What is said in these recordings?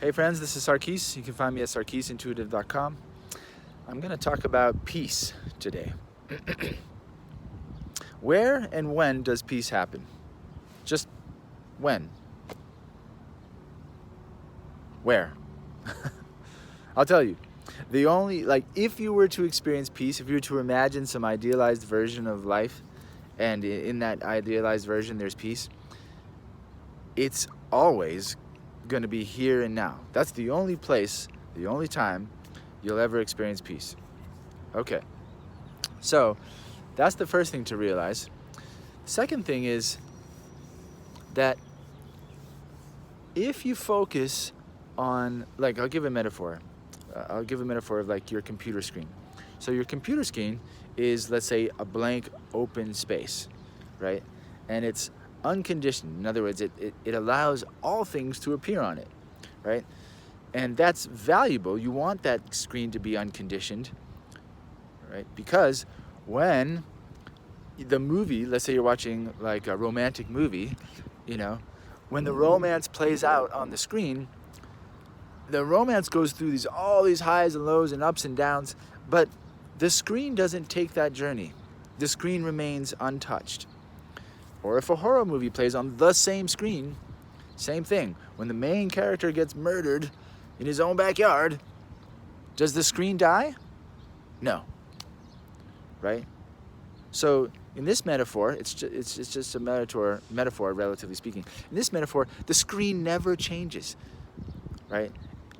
Hey friends, this is Sarkis. You can find me at sarkisintuitive.com. I'm going to talk about peace today. Where and when does peace happen? Just when? Where? I'll tell you. If you were to experience peace, if you were to imagine some idealized version of life, and in that idealized version there's peace, it's always going to be here and now. That's the only place, the only time you'll ever experience peace. Okay, so that's the first thing to realize. Second thing is that if you focus on, I'll give a metaphor. I'll give a metaphor of like your computer screen. So your computer screen is, let's say, a blank open space, right? And it's unconditioned. In other words, it allows all things to appear on it, right? And that's valuable. You want that screen to be unconditioned, right? Because when the movie, let's say you're watching like a romantic movie, when the romance plays out on the screen, the romance goes through all these highs and lows and ups and downs, but the screen doesn't take that journey. The screen remains untouched. Or if a horror movie plays on the same screen, same thing. When the main character gets murdered in his own backyard, does the screen die? No. Right? So in this metaphor, it's just a metaphor, relatively speaking. In this metaphor, the screen never changes. Right?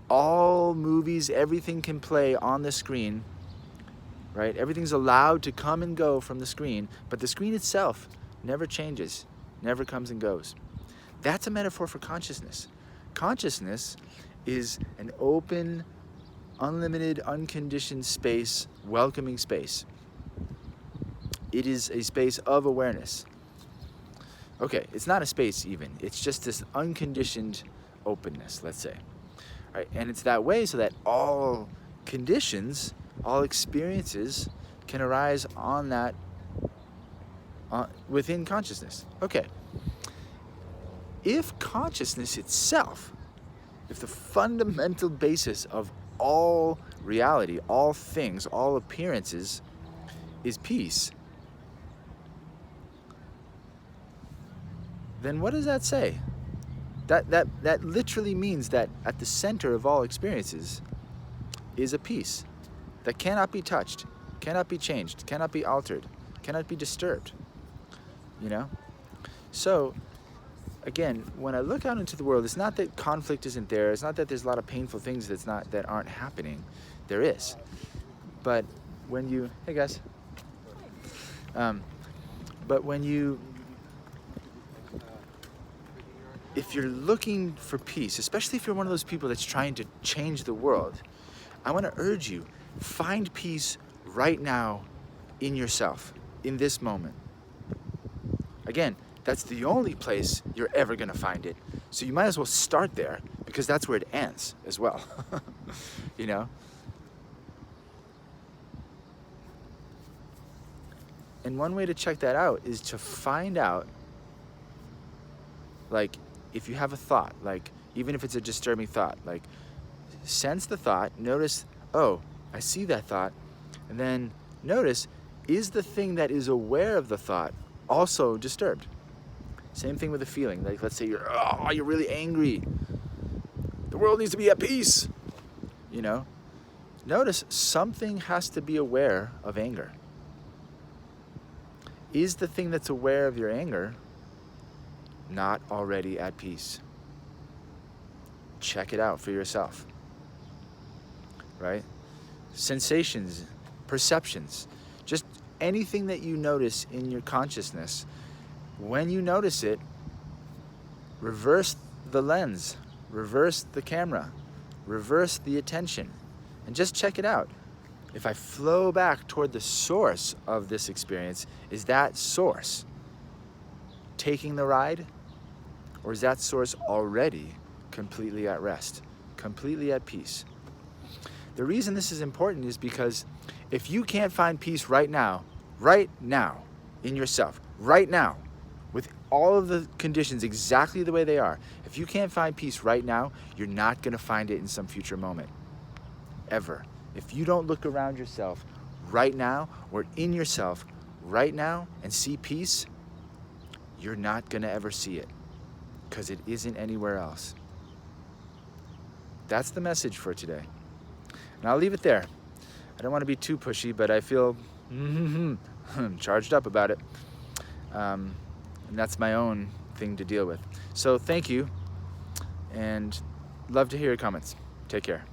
All movies, everything can play on the screen. Right? Everything's allowed to come and go from the screen, but the screen itself never changes, never comes and goes. That's a metaphor for consciousness. Consciousness is an open, unlimited, unconditioned space, welcoming space. It is a space of awareness. Okay, it's not a space even. It's just this unconditioned openness, let's say. Right? And it's that way so that all conditions, all experiences can arise on that within consciousness. Okay. If consciousness itself, if the fundamental basis of all reality, all things, all appearances is peace, then what does that say? That literally means that at the center of all experiences is a peace that cannot be touched, cannot be changed, cannot be altered, cannot be disturbed. So again, when I look out into the world, it's not that conflict isn't there. It's not that there's a lot of painful things that aren't happening. There is. But when you, hey guys, but if you're looking for peace, especially if you're one of those people that's trying to change the world, I want to urge you, find peace right now in yourself, in this moment. Again, that's the only place you're ever going to find it. So you might as well start there, because that's where it ends as well. And one way to check that out is to find out, if you have a thought, even if it's a disturbing thought, sense the thought, notice, oh, I see that thought, and then notice, is the thing that is aware of the thought also disturbed? Same thing with a feeling. Let's say you're really angry. The world needs to be at peace. Notice something has to be aware of anger. Is the thing that's aware of your anger not already at peace? Check it out for yourself. Right? Sensations, perceptions, just anything that you notice in your consciousness, when you notice it, reverse the lens, reverse the camera, reverse the attention, and just check it out. If I flow back toward the source of this experience, is that source taking the ride? Or is that source already completely at rest, completely at peace? The reason this is important is because if you can't find peace right now, in yourself, right now, with all of the conditions exactly the way they are, if you can't find peace right now, you're not going to find it in some future moment. Ever. If you don't look around yourself right now or in yourself right now and see peace, you're not going to ever see it because it isn't anywhere else. That's the message for today. And I'll leave it there. I don't want to be too pushy, but I feel charged up about it. And that's my own thing to deal with. So thank you, and love to hear your comments. Take care.